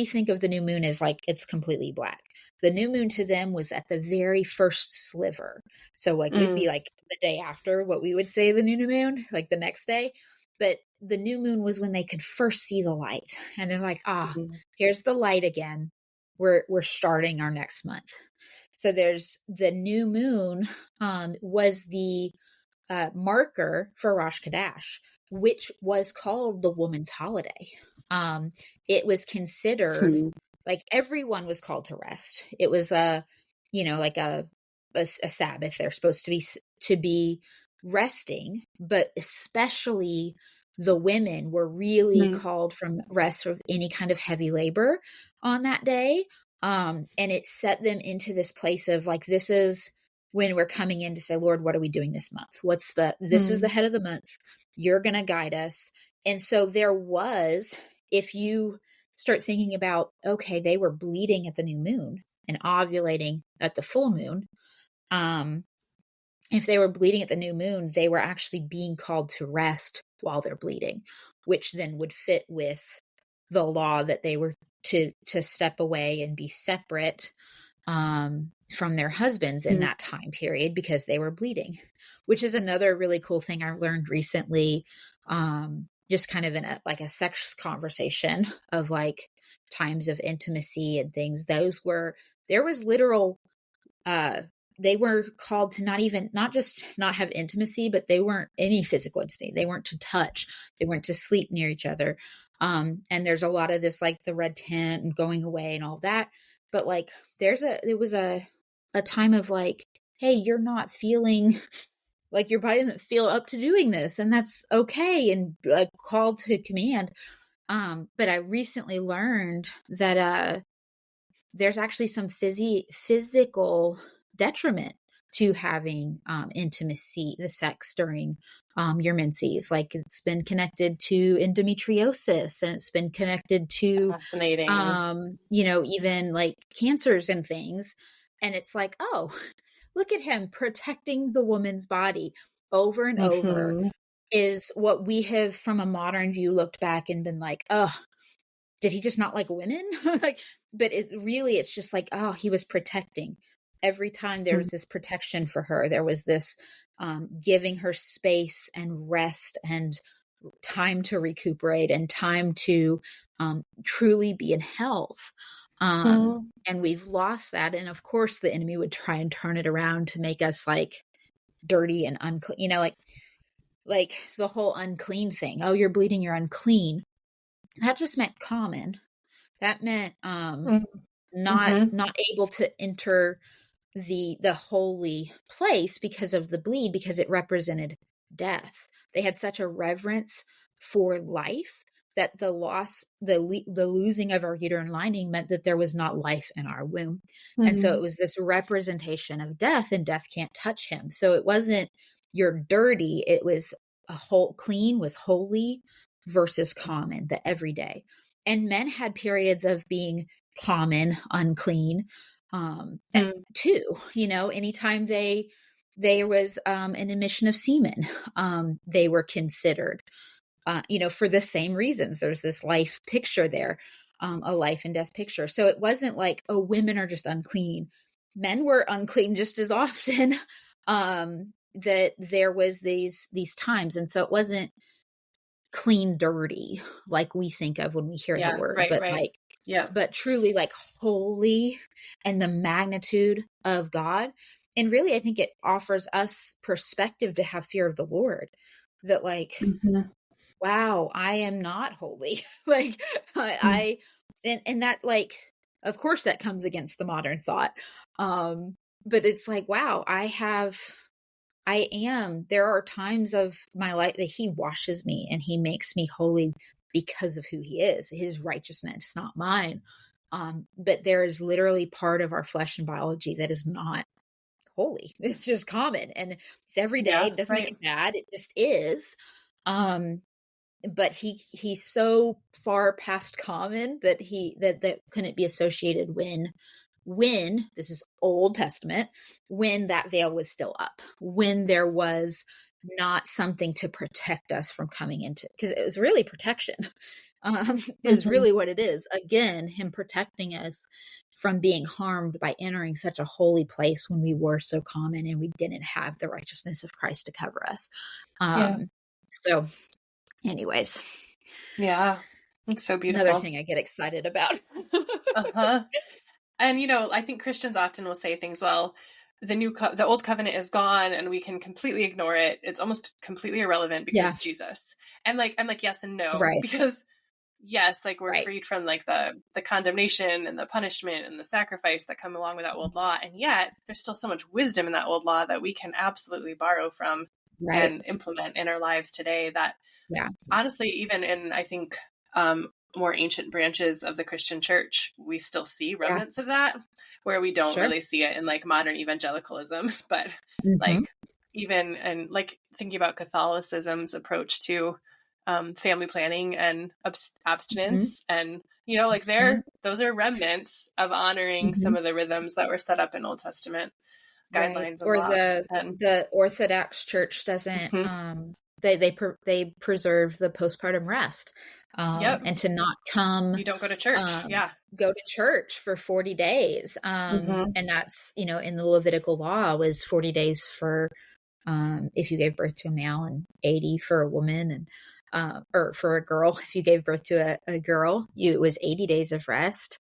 think of the new moon as like it's completely black. The new moon to them was at the very first sliver. So like we'd be like the day after what we would say the new moon, like the next day. But the new moon was when they could first see the light. And they're like, here's the light again. We're starting our next month. So there's the new moon was the marker for Rosh Hashanah, which was called the woman's holiday. It was considered like everyone was called to rest. It was like a Sabbath. They're supposed to be resting, but especially the women were really called from rest of any kind of heavy labor on that day. And it set them into this place of like, this is when we're coming in to say, Lord, what are we doing this month? This is the head of the month. You're going to guide us. And so there was, if you start thinking about, okay, they were bleeding at the new moon and ovulating at the full moon. If they were bleeding at the new moon, they were actually being called to rest while they're bleeding, which then would fit with the law that they were to step away and be separate from their husbands in that time period because they were bleeding, which is another really cool thing I learned recently, just kind of in a sex conversation of like times of intimacy and things. There was literal, they were called to not just not have intimacy, but they weren't any physical intimacy. They weren't to touch. They weren't to sleep near each other. And there's a lot of this, like the red tent and going away and all that. But like, there was a time of like, hey, you're not feeling like your body doesn't feel up to doing this. And that's okay. And called to command. But I recently learned that, there's actually some physical detriment to having intimacy, the sex during your menses. Like it's been connected to endometriosis, and it's been connected to fascinating, even like cancers and things. And it's like, oh, look at him protecting the woman's body over and over is what we have from a modern view looked back and been like, oh, did he just not like women? Like, but it's just like, oh, he was protecting. Every time there was this protection for her, there was this giving her space and rest and time to recuperate and time to truly be in health. And we've lost that. And of course, the enemy would try and turn it around to make us like dirty and unclean, like the whole unclean thing. Oh, you're bleeding, you're unclean. That just meant common. That meant not able to enter the holy place because of the bleed, because it represented death. They had such a reverence for life that the losing of our uterine lining meant that there was not life in our womb. And so it was this representation of death, and death can't touch him. So it wasn't you're dirty. It was clean was holy versus common, the everyday. And men had periods of being common, unclean, too, anytime there was an emission of semen, they were considered, for the same reasons. There's this life picture there, a life and death picture. So it wasn't like, oh, women are just unclean. Men were unclean just as often, that there was these times. And so it wasn't clean, dirty, like we think of when we hear the word, but truly like holy and the magnitude of God. And really, I think it offers us perspective to have fear of the Lord, that like, wow, I am not holy. like and that, like, of course that comes against the modern thought. But it's like, wow, there are times of my life that he washes me and he makes me holy because of who he is, his righteousness, not mine. But there is literally part of our flesh and biology that is not holy. It's just common, and it's every day. It doesn't make it bad. It just is. but he's so far past common that that couldn't be associated when this is Old Testament, when that veil was still up, when there was not something to protect us from coming into, because it was really protection. Is really what it is. Again, him protecting us from being harmed by entering such a holy place when we were so common and we didn't have the righteousness of Christ to cover us. So anyways. Yeah. It's so beautiful. Another thing I get excited about. And, you know, I think Christians often will say things, well, the old covenant is gone and we can completely ignore it. It's almost completely irrelevant because Jesus. And like, I'm like, yes and no, because yes, like we're freed from like the condemnation and the punishment and the sacrifice that come along with that old law. And yet there's still so much wisdom in that old law that we can absolutely borrow from and implement in our lives today that honestly, even in, I think, more ancient branches of the Christian church, we still see remnants of that, where we don't really see it in like modern evangelicalism, but like even, and like thinking about Catholicism's approach to family planning and abstinence and, you know, like those are remnants of honoring some of the rhythms that were set up in Old Testament guidelines. Or the Orthodox Church doesn't, they preserve the postpartum rest. And to not come, you don't go to church. Go to church for 40 days. And that's, you know, in the Levitical law was 40 days for, if you gave birth to a male and 80 for a woman and, or for a girl, if you gave birth to a girl, it was 80 days of rest.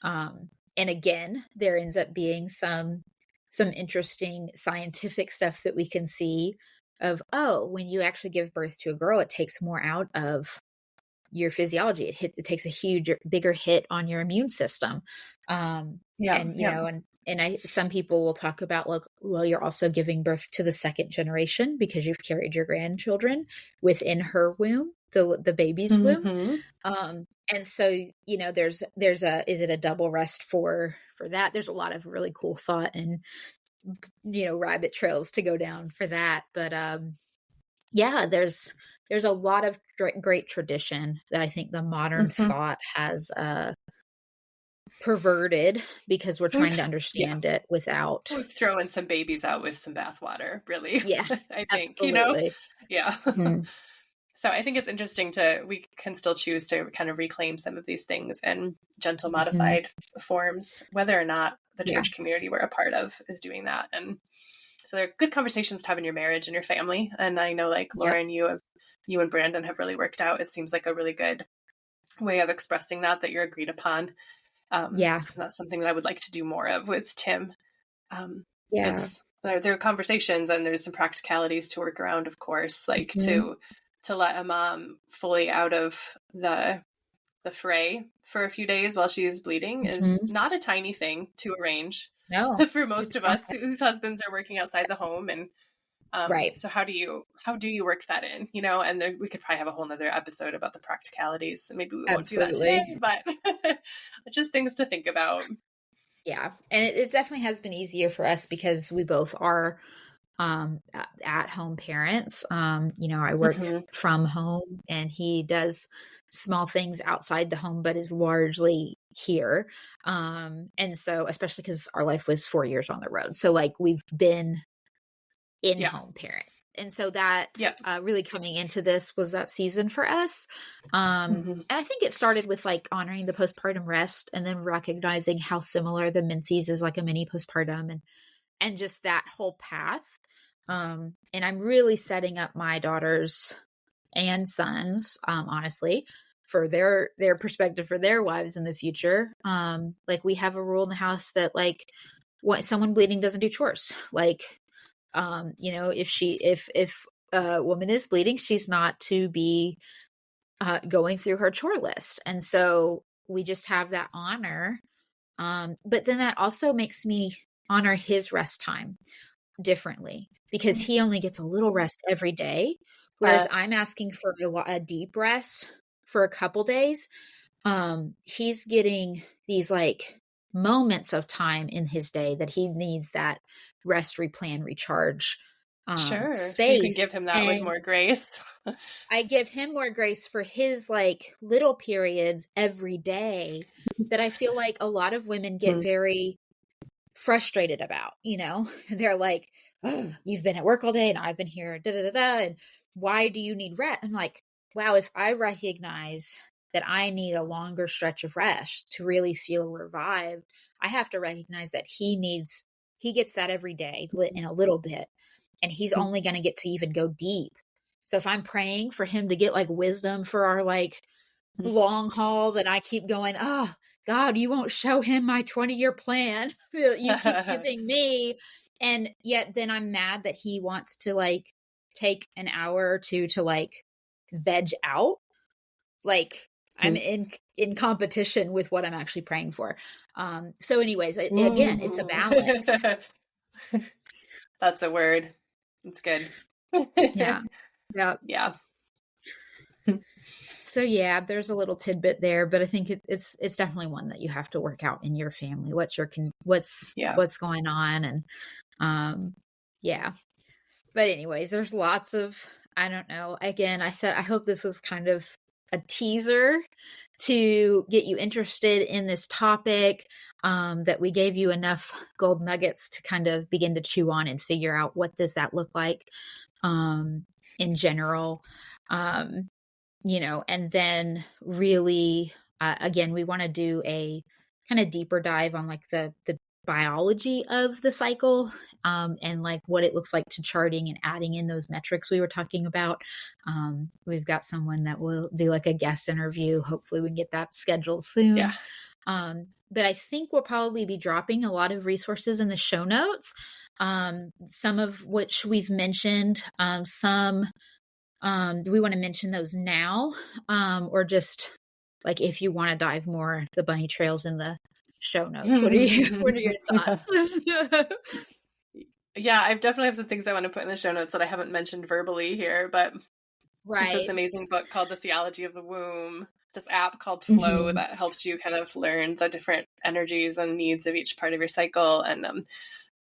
And again, there ends up being some interesting scientific stuff that we can see of, when you actually give birth to a girl, it takes more out of your physiology. It takes a bigger hit on your immune system. And, you know, and some people will talk about like, well, you're also giving birth to the second generation because you've carried your grandchildren within her womb, the baby's womb. And so, you know, is it a double rest for that? There's a lot of really cool thought and, you know, rabbit trails to go down for that. But, there's a lot of great tradition that I think the modern thought has perverted because we're trying to understand it without throwing some babies out with some bathwater, really. I think, absolutely. you know, So I think it's interesting we can still choose to kind of reclaim some of these things in gentle modified forms, whether or not the church community we're a part of is doing that. And so they're good conversations to have in your marriage and your family. And I know like Lauren, you and Brandon have really worked out. It seems like a really good way of expressing that you're agreed upon. That's something that I would like to do more of with Tim. There are conversations and there's some practicalities to work around, of course, like to let a mom fully out of the fray for a few days while she's bleeding is not a tiny thing to arrange. No, for most of us whose husbands are working outside the home. And so how do you work that in, you know? And we could probably have a whole nother episode about the practicalities. So maybe we won't do that today, but just things to think about. Yeah. And it definitely has been easier for us because we both are at home parents. You know, I work from home and he does small things outside the home, but is largely here. And so, especially because our life was 4 years on the road. So like we've been in home parent. And so that really coming into this was that season for us. And I think it started with like honoring the postpartum rest and then recognizing how similar the menses is like a mini postpartum and just that whole path. And I'm really setting up my daughters and sons, honestly, for their perspective for their wives in the future. Like we have a rule in the house that like when someone bleeding doesn't do chores. Like, you know, if a woman is bleeding, she's not to be going through her chore list. And so we just have that honor. But then that also makes me honor his rest time differently because he only gets a little rest every day. Whereas I'm asking for a deep rest for a couple days. He's getting these like moments of time in his day that he needs that rest, replan, recharge Sure. So you can space. give him that with And more grace. I give him more grace for his like little periods every day that I feel like a lot of women get very frustrated about, you know. They're like, oh, you've been at work all day and I've been here, da da da da, and why do you need rest? I'm like, wow, if I recognize that I need a longer stretch of rest to really feel revived, I have to recognize that he gets that every day in a little bit, and he's only going to get to even go deep. So if I'm praying for him to get like wisdom for our like long haul, then I keep going, oh God, you won't show him my 20-year plan that you keep giving me. And yet then I'm mad that he wants to like take an hour or two to like veg out. Like I'm in competition with what I'm actually praying for. So anyways, again, it's a balance. That's a word. It's good. Yeah. Yeah. So yeah, there's a little tidbit there, but I think it's definitely one that you have to work out in your family. What's going on, and yeah. But anyways, there's lots of, I don't know. Again, I hope this was kind of a teaser to get you interested in this topic, that we gave you enough gold nuggets to kind of begin to chew on and figure out what does that look like in general. You know, and then really, again, we want to do a kind of deeper dive on like the biology of the cycle, and like what it looks like to charting and adding in those metrics we were talking about. We've got someone that will do like a guest interview. Hopefully we can get that scheduled soon. Yeah. But I think we'll probably be dropping a lot of resources in the show notes, some of which we've mentioned, some do we want to mention those now, or just like if you want to dive more, the bunny trails in the show notes? What are your thoughts? Yeah, I definitely have some things I want to put in the show notes that I haven't mentioned verbally here, but this amazing book called The Theology of the Womb, this app called Flow that helps you kind of learn the different energies and needs of each part of your cycle. And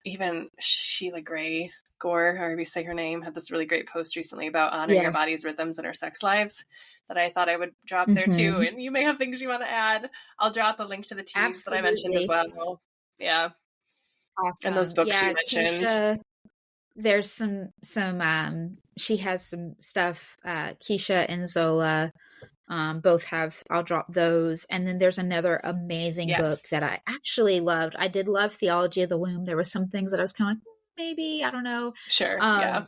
even Sheila Gray Gore, however you say her name, had this really great post recently about honoring your body's rhythms and our sex lives that I thought I would drop there too. And you may have things you want to add. I'll drop a link to the teas that I mentioned as well. Yeah. Awesome. And those books you mentioned. Keisha, there's some she has some stuff, Keisha and Zola, both have, I'll drop those. And then there's another amazing book that I actually loved. I did love Theology of the Womb. There were some things that I was kind of like, maybe, I don't know. Sure. Yeah.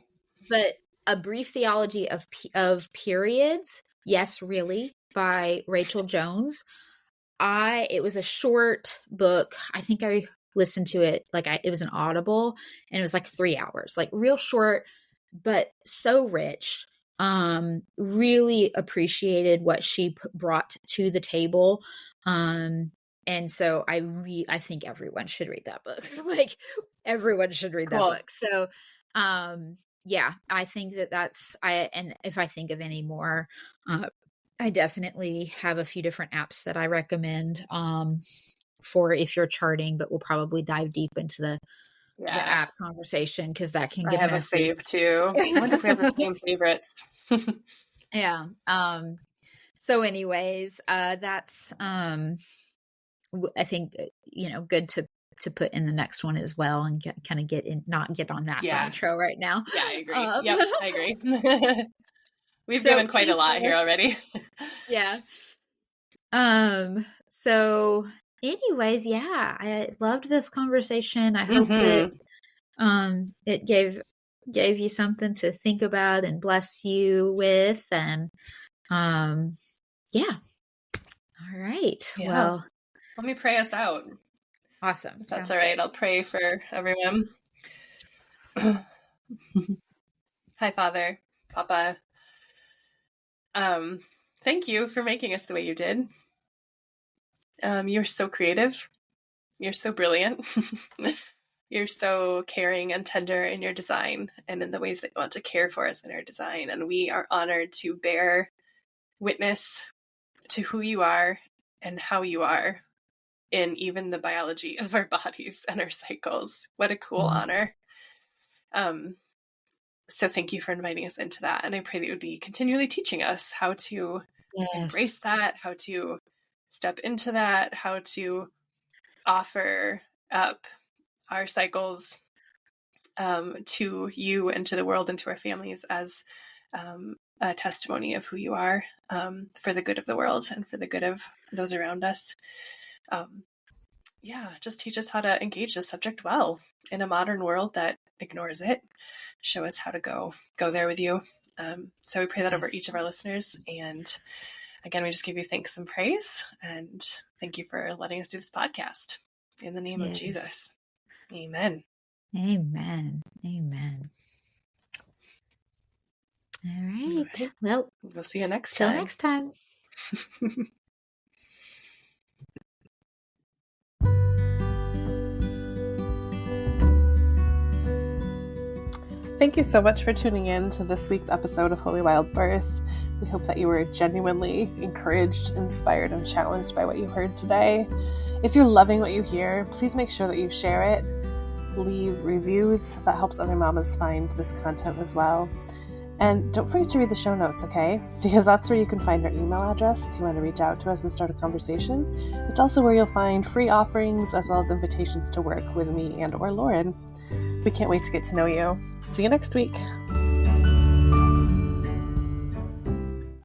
But A Brief Theology of Periods. Yes, really, by Rachel Jones. It was a short book. I think I listened to it, it was an Audible, and it was like 3 hours, like real short, but so rich. Really appreciated what she brought to the table. And so I think everyone should read that book. Like everyone should read that book. So, yeah, I think and if I think of any more, I definitely have a few different apps that I recommend, for if you're charting, but we'll probably dive deep into the app conversation, because that can get messy. I have a fave too. I wonder if we have the same favorites. Yeah. So anyways, that's, I think, good to put in the next one as well, and not get on that bunny trail right now. Yeah, I agree. Yep, I agree. We've given quite a lot here already. Yeah. So anyways, yeah, I loved this conversation. I hope that it gave you something to think about and bless you with, and yeah. All right. Yeah. Well, let me pray us out. Awesome. If that's all right. I'll pray for everyone. Hi, Father, Papa. Thank you for making us the way you did. You're so creative. You're so brilliant. You're so caring and tender in your design and in the ways that you want to care for us in our design. And we are honored to bear witness to who you are and how you are in even the biology of our bodies and our cycles. What a cool honor. So thank you for inviting us into that. And I pray that you would be continually teaching us how to embrace that, how to step into that, how to offer up our cycles to you and to the world and to our families as a testimony of who you are, for the good of the world and for the good of those around us. Just teach us how to engage this subject well in a modern world that ignores it. Show us how to go there with you. So we pray that over each of our listeners. And again, we just give you thanks and praise. And thank you for letting us do this podcast. In the name of Jesus. Amen. Amen. Amen. All right. Well, we'll see you next time. Till next time. Thank you so much for tuning in to this week's episode of Holy Wild Birth. We hope that you were genuinely encouraged, inspired, and challenged by what you heard today. If you're loving what you hear, please make sure that you share it. Leave reviews. That helps other mamas find this content as well. And don't forget to read the show notes, okay? Because that's where you can find our email address if you want to reach out to us and start a conversation. It's also where you'll find free offerings as well as invitations to work with me and or Lauren. We can't wait to get to know you. See you next week.